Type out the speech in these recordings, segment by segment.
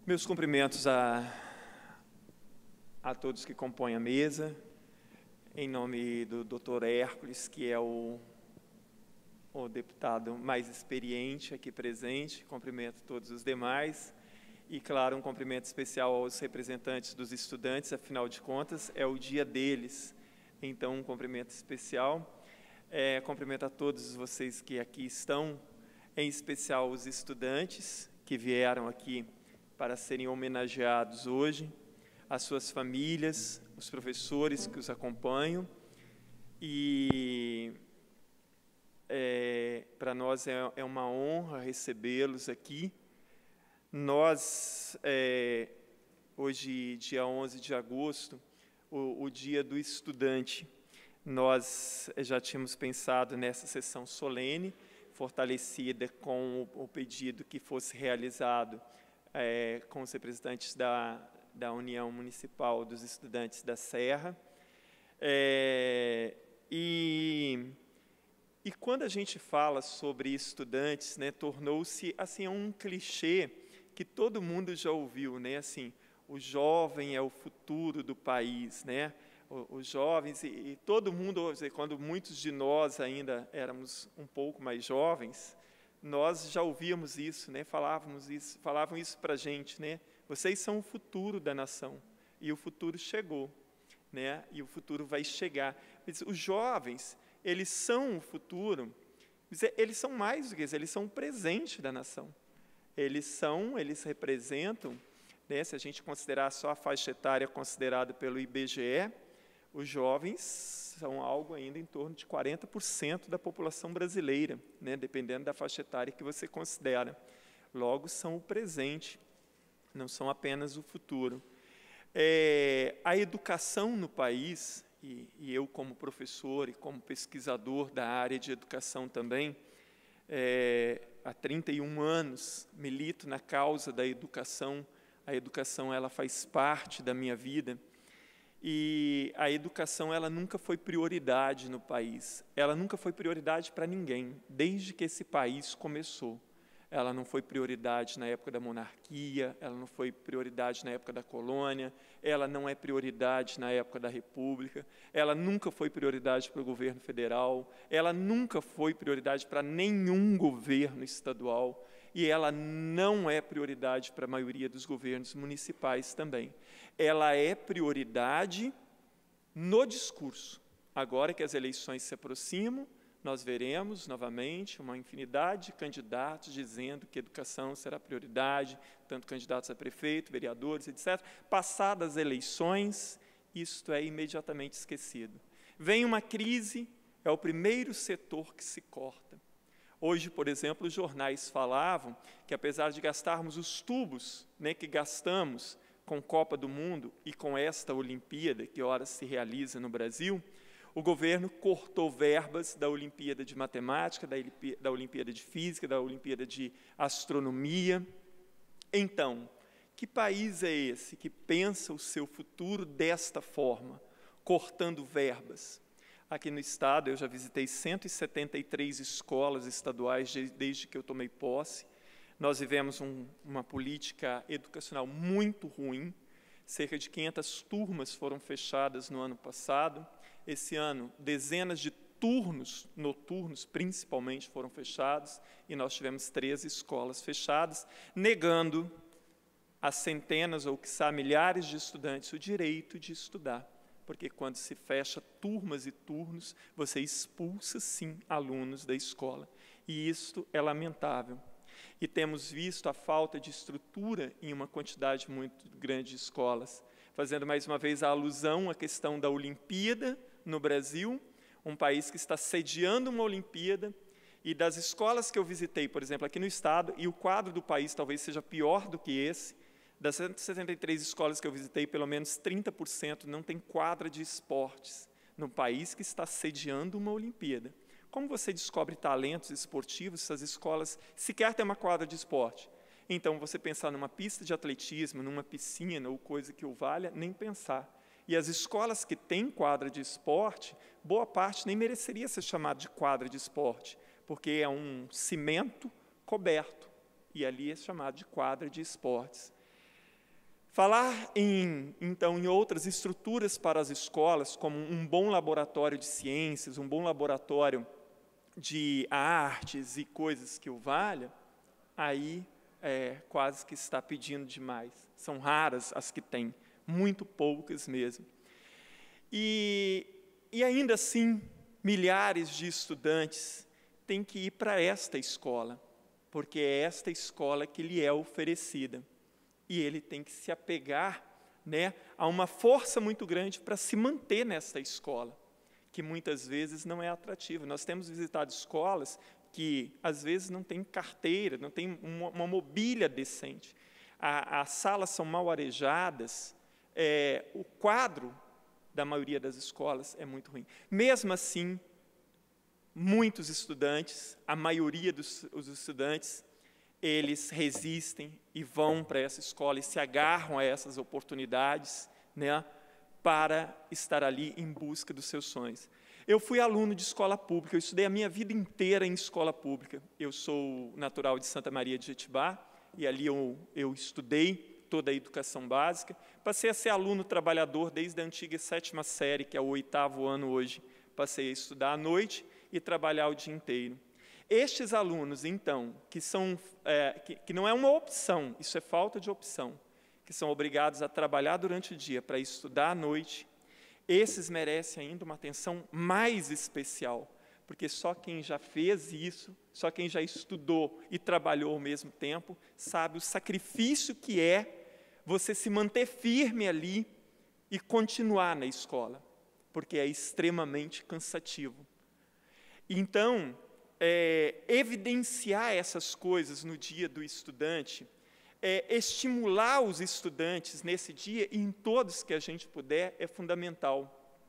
Meus cumprimentos a todos que compõem a mesa, em nome do Dr. Hércules, que é o deputado mais experiente aqui presente, cumprimento todos os demais, e, claro, um cumprimento especial aos representantes dos estudantes, afinal de contas, é o dia deles, então um cumprimento especial. Cumprimento a todos vocês que aqui estão, em especial os estudantes que vieram aqui para serem homenageados hoje, as suas famílias, os professores que os acompanham, e para nós é uma honra recebê-los aqui. Nós, hoje, dia 11 de agosto, o dia do estudante, nós já tínhamos pensado nessa sessão solene, fortalecida com o pedido que fosse realizado com os representantes da União Municipal dos Estudantes da Serra. E quando a gente fala sobre estudantes, né, tornou-se assim um clichê que todo mundo já ouviu, né, assim, o jovem é o futuro do país, né? Os jovens, e todo mundo, quando muitos de nós ainda éramos um pouco mais jovens, nós já ouvíamos isso, né? Falavam isso para a gente, né? Vocês são o futuro da nação, e o futuro chegou, né? E o futuro vai chegar. Os jovens, eles são o futuro, eles são mais do que isso, eles são o presente da nação. Eles representam, né, se a gente considerar só a faixa etária considerada pelo IBGE, os jovens são algo ainda em torno de 40% da população brasileira, né, dependendo da faixa etária que você considera. Logo, são o presente, não são apenas o futuro. A educação no país, e eu como professor e como pesquisador da área de educação também, há 31 anos milito na causa da educação. A educação, ela faz parte da minha vida, e a educação, ela nunca foi prioridade no país, ela nunca foi prioridade para ninguém, desde que esse país começou. Ela não foi prioridade na época da monarquia, ela não foi prioridade na época da colônia, ela não é prioridade na época da república, ela nunca foi prioridade para o governo federal, ela nunca foi prioridade para nenhum governo estadual, e ela não é prioridade para a maioria dos governos municipais também. Ela é prioridade no discurso. Agora que as eleições se aproximam, nós veremos novamente uma infinidade de candidatos dizendo que a educação será prioridade, tanto candidatos a prefeito, vereadores, etc. Passadas as eleições, isto é imediatamente esquecido. Vem uma crise, é o primeiro setor que se corta. Hoje, por exemplo, os jornais falavam que, apesar de gastarmos os tubos, né, que gastamos com Copa do Mundo e com esta Olimpíada, que ora se realiza no Brasil, o governo cortou verbas da Olimpíada de Matemática, da Olimpíada de Física, da Olimpíada de Astronomia. Então, que país é esse que pensa o seu futuro desta forma, cortando verbas? Aqui no estado, eu já visitei 173 escolas estaduais desde que eu tomei posse. Nós vivemos uma política educacional muito ruim. Cerca de 500 turmas foram fechadas no ano passado. Esse ano, dezenas de turnos noturnos, principalmente, foram fechados, e nós tivemos 13 escolas fechadas, negando a centenas ou, quiçá, milhares de estudantes o direito de estudar. Porque quando se fecha turmas e turnos, você expulsa, sim, alunos da escola. E isto é lamentável. E temos visto a falta de estrutura em uma quantidade muito grande de escolas, fazendo mais uma vez a alusão à questão da Olimpíada no Brasil, um país que está sediando uma Olimpíada, e das escolas que eu visitei, por exemplo, aqui no estado, e o quadro do país talvez seja pior do que esse, das 163 escolas que eu visitei, pelo menos 30% não tem quadra de esportes, num país que está sediando uma Olimpíada. Como você descobre talentos esportivos se as escolas sequer têm uma quadra de esporte? Então, você pensar numa pista de atletismo, numa piscina ou coisa que o valha, nem pensar. E as escolas que têm quadra de esporte, boa parte nem mereceria ser chamada de quadra de esporte, porque é um cimento coberto, e ali é chamado de quadra de esportes. Falar, então, em outras estruturas para as escolas, como um bom laboratório de ciências, um bom laboratório de artes e coisas que o valha, aí quase que está pedindo demais. São raras as que têm, muito poucas mesmo. E ainda assim, milhares de estudantes têm que ir para esta escola, porque é esta escola que lhe é oferecida. E ele tem que se apegar, né, a uma força muito grande para se manter nesta escola, que muitas vezes não é atrativa. Nós temos visitado escolas que, às vezes, não tem carteira, não tem uma mobília decente. As salas são mal arejadas, o quadro da maioria das escolas é muito ruim. Mesmo assim, muitos estudantes, a maioria dos estudantes, eles resistem e vão para essa escola e se agarram a essas oportunidades, né, para estar ali em busca dos seus sonhos. Eu fui aluno de escola pública, eu estudei a minha vida inteira em escola pública. Eu sou natural de Santa Maria de Jetibá, e ali eu estudei toda a educação básica. Passei a ser aluno trabalhador desde a antiga 7ª série, que é o 8º ano hoje. Passei a estudar à noite e trabalhar o dia inteiro. Estes alunos, então, que não é uma opção, isso é falta de opção, que são obrigados a trabalhar durante o dia para estudar à noite, esses merecem ainda uma atenção mais especial, porque só quem já fez isso, só quem já estudou e trabalhou ao mesmo tempo, sabe o sacrifício que é você se manter firme ali e continuar na escola, porque é extremamente cansativo. Então, evidenciar essas coisas no dia do estudante, estimular os estudantes nesse dia e em todos que a gente puder, é fundamental,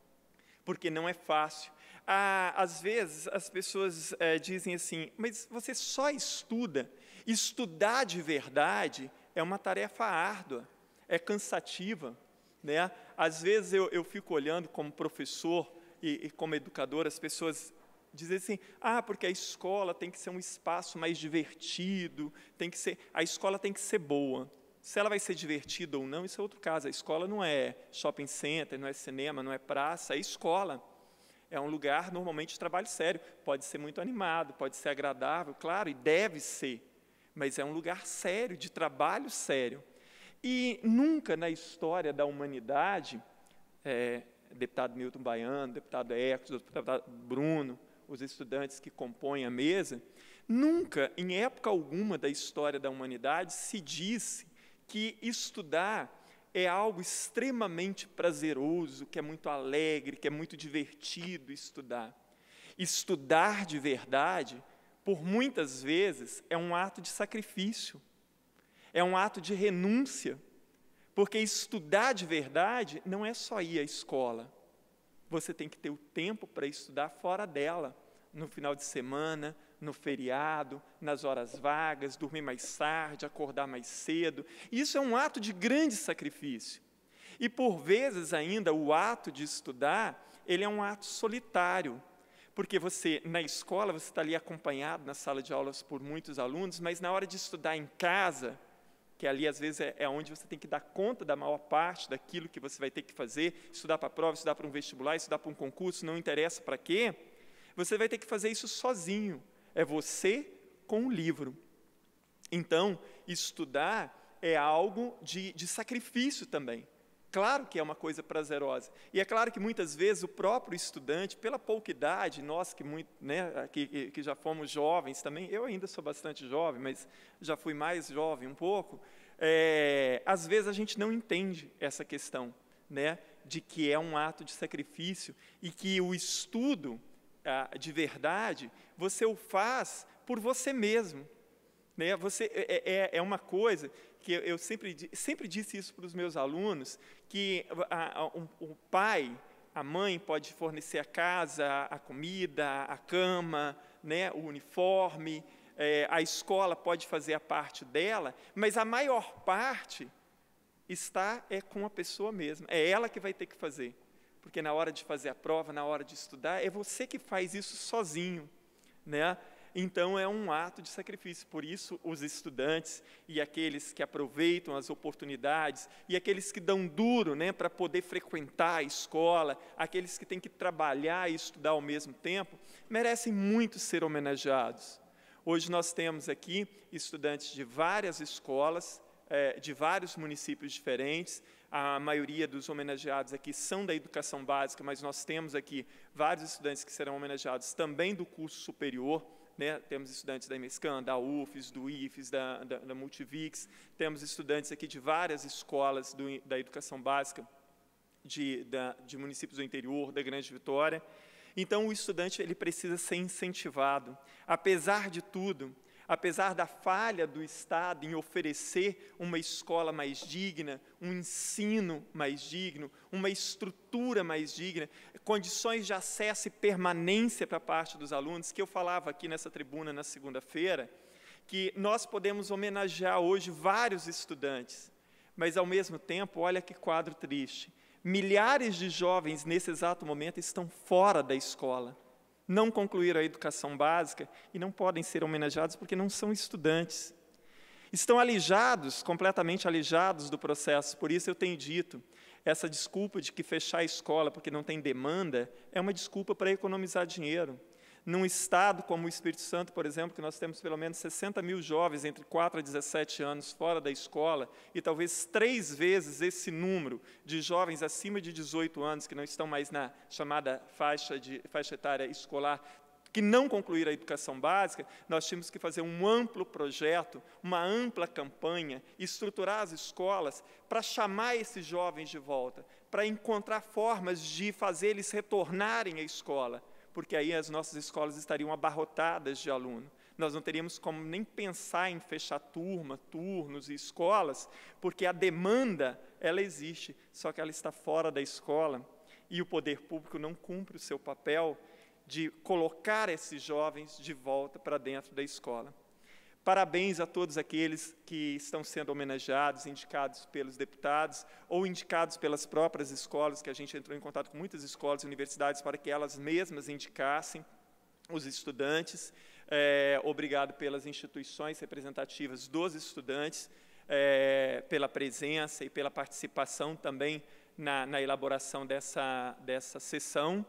porque não é fácil. Às vezes, as pessoas dizem assim, mas você só estuda. Estudar de verdade é uma tarefa árdua, é cansativa, né? Às vezes, eu fico olhando como professor e como educador, as pessoas dizer assim, porque a escola tem que ser um espaço mais divertido, a escola tem que ser boa. Se ela vai ser divertida ou não, isso é outro caso. A escola não é shopping center, não é cinema, não é praça, é escola. É um lugar, normalmente, de trabalho sério. Pode ser muito animado, pode ser agradável, claro, e deve ser, mas é um lugar sério, de trabalho sério. E nunca na história da humanidade, deputado Milton Baiano, deputado Ecos, deputado Bruno, os estudantes que compõem a mesa, nunca, em época alguma da história da humanidade, se disse que estudar é algo extremamente prazeroso, que é muito alegre, que é muito divertido estudar. Estudar de verdade, por muitas vezes, é um ato de sacrifício, é um ato de renúncia, porque estudar de verdade não é só ir à escola. Você tem que ter o tempo para estudar fora dela, no final de semana, no feriado, nas horas vagas, dormir mais tarde, acordar mais cedo. Isso é um ato de grande sacrifício. E, por vezes, ainda, o ato de estudar, ele é um ato solitário, porque você, na escola, você está ali acompanhado na sala de aulas por muitos alunos, mas na hora de estudar em casa, que ali, às vezes, é onde você tem que dar conta da maior parte daquilo que você vai ter que fazer, estudar para a prova, estudar para um vestibular, estudar para um concurso, não interessa para quê, você vai ter que fazer isso sozinho. É você com o livro. Então, estudar é algo de sacrifício também. Claro que é uma coisa prazerosa. E é claro que, muitas vezes, o próprio estudante, pela pouca idade, nós que já fomos jovens também, eu ainda sou bastante jovem, mas já fui mais jovem um pouco, às vezes a gente não entende essa questão, né, de que é um ato de sacrifício e que o estudo de verdade, você o faz por você mesmo. Né? É uma coisa que eu sempre disse isso para os meus alunos, que o pai, a mãe pode fornecer a casa, a comida, a cama, né, o uniforme, a escola pode fazer a parte dela, mas a maior parte está com a pessoa mesma, é ela que vai ter que fazer, porque na hora de fazer a prova, na hora de estudar, é você que faz isso sozinho, né? então é um ato de sacrifício. Por isso, os estudantes e aqueles que aproveitam as oportunidades, e aqueles que dão duro, né, para poder frequentar a escola, aqueles que têm que trabalhar e estudar ao mesmo tempo, merecem muito ser homenageados. Hoje nós temos aqui estudantes de várias escolas, de vários municípios diferentes. A maioria dos homenageados aqui são da educação básica, mas nós temos aqui vários estudantes que serão homenageados também do curso superior, né? Temos estudantes da EMESCAN, da UFES, do IFES, da Multivix, temos estudantes aqui de várias escolas da educação básica de municípios do interior, da Grande Vitória. Então, o estudante ele precisa ser incentivado. Apesar de tudo, apesar da falha do Estado em oferecer uma escola mais digna, um ensino mais digno, uma estrutura mais digna, condições de acesso e permanência para parte dos alunos, que eu falava aqui nessa tribuna na segunda-feira, que nós podemos homenagear hoje vários estudantes, mas, ao mesmo tempo, olha que quadro triste. Milhares de jovens, nesse exato momento, estão fora da escola, não concluíram a educação básica e não podem ser homenageados porque não são estudantes. Estão alijados, completamente alijados do processo. Por isso eu tenho dito, essa desculpa de que fechar a escola porque não tem demanda é uma desculpa para economizar dinheiro. Num estado como o Espírito Santo, por exemplo, que nós temos pelo menos 60 mil jovens entre 4 a 17 anos fora da escola, e talvez 3 vezes esse número de jovens acima de 18 anos, que não estão mais na chamada faixa etária escolar, que não concluíram a educação básica, nós tínhamos que fazer um amplo projeto, uma ampla campanha, estruturar as escolas para chamar esses jovens de volta, para encontrar formas de fazer eles retornarem à escola, porque aí as nossas escolas estariam abarrotadas de aluno. Nós não teríamos como nem pensar em fechar turnos e escolas, porque a demanda, ela existe, só que ela está fora da escola, e o poder público não cumpre o seu papel de colocar esses jovens de volta para dentro da escola. Parabéns a todos aqueles que estão sendo homenageados, indicados pelos deputados ou indicados pelas próprias escolas, que a gente entrou em contato com muitas escolas e universidades para que elas mesmas indicassem os estudantes. Obrigado pelas instituições representativas dos estudantes, pela presença e pela participação também na elaboração dessa sessão.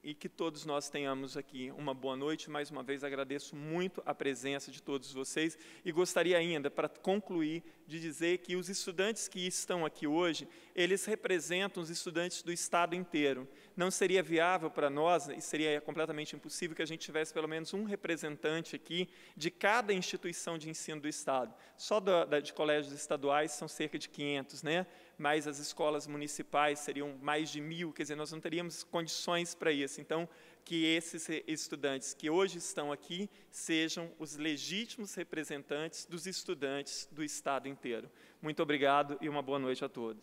E que todos nós tenhamos aqui uma boa noite. Mais uma vez, agradeço muito a presença de todos vocês e gostaria ainda, para concluir, de dizer que os estudantes que estão aqui hoje, eles representam os estudantes do Estado inteiro. Não seria viável para nós, e seria completamente impossível, que a gente tivesse pelo menos um representante aqui de cada instituição de ensino do Estado. Só de colégios estaduais são cerca de 500, né? Mas as escolas municipais seriam mais de 1.000, quer dizer, nós não teríamos condições para isso. Então, que esses estudantes que hoje estão aqui sejam os legítimos representantes dos estudantes do Estado inteiro. Muito obrigado e uma boa noite a todos.